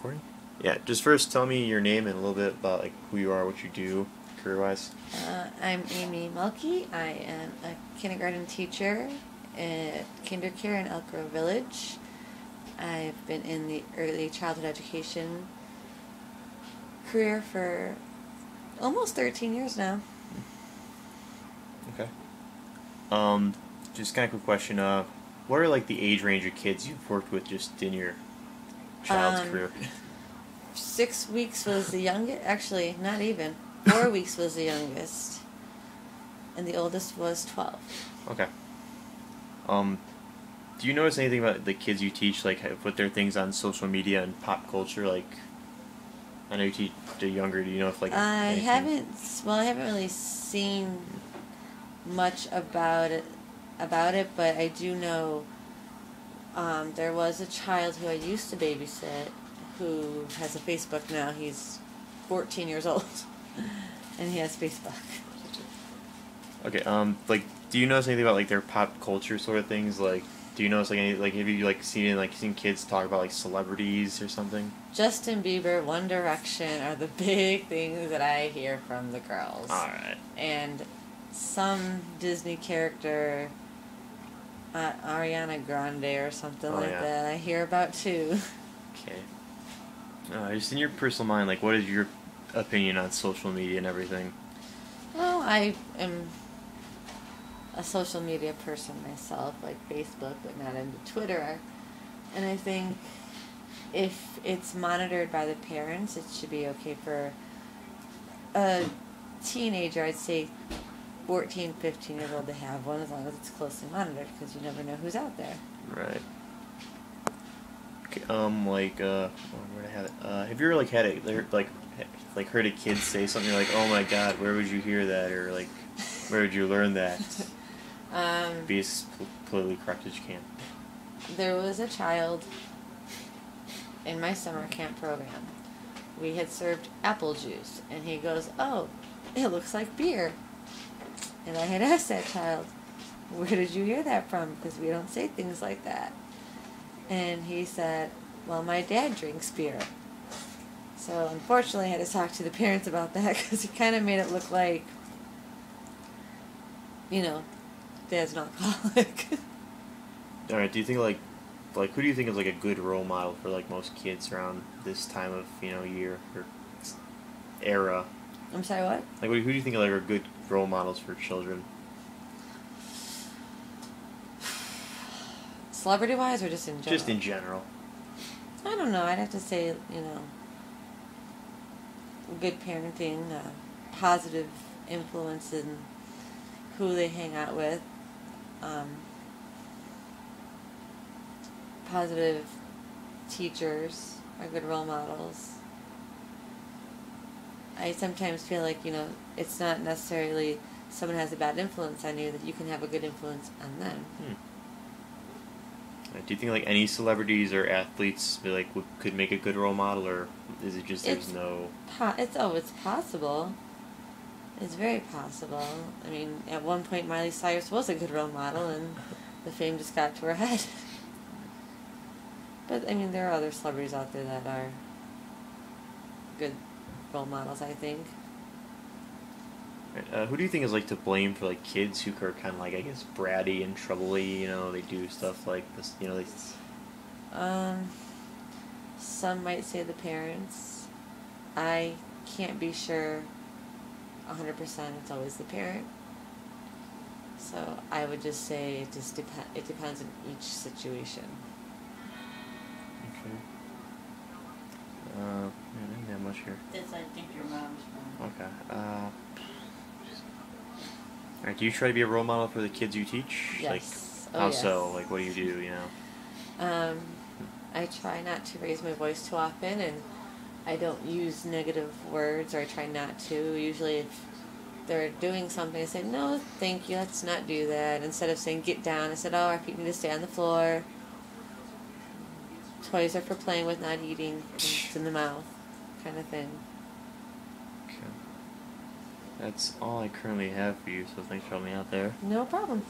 recording? Yeah, just first tell me your name and a little bit about like who you are, what you do, career-wise. I'm Amy Mulkey. I am a kindergarten teacher at KinderCare in Elk Grove Village. I've been in the early childhood education career for almost 13 years now. Okay. Just kind of quick question. What are like the age range of kids you've worked with just in your child's career? 6 weeks was the youngest. Actually, not even. 4 weeks was the youngest, and the oldest was 12. Okay. Do you notice anything about the kids you teach, like put their things on social media and pop culture? Like, I know you teach the younger. Do you know if like I anything? haven't. Well, I haven't really seen much about it, but I do know there was a child who I used to babysit who has a Facebook now. He's 14 years old, and he has Facebook. Okay. Like, do you notice anything about like their pop culture sort of things? Like, do you notice like any like have you like seen kids talk about like celebrities or something? Justin Bieber, One Direction are the big things that I hear from the girls. All right. And some Disney character, Ariana Grande or something that I hear about too. Okay. Just in your personal mind, like, what is your opinion on social media and everything? Well, I am a social media person myself, like Facebook, but not into Twitter. And I think if it's monitored by the parents, it should be okay for a teenager, I'd say 14, 15 years old, to have one, as long as it's closely monitored, because you never know who's out there. Right. Okay, where to have it? Have you ever like had it like heard a kid say something like, "Oh my God, where would you hear that?" or like, "Where would you learn that?" Be as politically correct as you can. There was a child in my summer camp program. We had served apple juice, and he goes, "Oh, it looks like beer." And I had asked that child, "Where did you hear that from? Because we don't say things like that." And he said, "Well, my dad drinks beer." So unfortunately, I had to talk to the parents about that, because he kind of made it look like, Dad's an alcoholic. All right. Do you think like who do you think is like a good role model for like most kids around this time of year or era? I'm sorry, what? Like, who do you think are good role models for children? Celebrity-wise, or just in general? Just in general. I don't know. I'd have to say, good parenting, positive influence in who they hang out with, positive teachers are good role models. I sometimes feel like, it's not necessarily someone has a bad influence on you, that you can have a good influence on them. Do you think like any celebrities or athletes could make a good role model, or is it just there's no? It's possible. It's very possible. I mean, at one point Miley Cyrus was a good role model, and the fame just got to her head. But I mean, there are other celebrities out there that are good role models, I think. Who do you think is like to blame for like kids who are kind of like, I guess, bratty and troubly? They do stuff like this. Some might say the parents. I can't be sure 100%. It's always the parent. So I would just say it depends on each situation. Okay. I didn't have much here. That's, I think, your mom's mom. Okay. Alright, do you try to be a role model for the kids you teach? Yes. Like, how so? Like, what do you do, I try not to raise my voice too often, and I don't use negative words, or I try not to. Usually if they're doing something, I say, "No, thank you, let's not do that." Instead of saying, "Get down," I said, "Oh, our feet need to stay on the floor. Toys are for playing with, not eating. It's in the mouth," kind of thing. Okay. That's all I currently have for you, so thanks for helping me out there. No problem.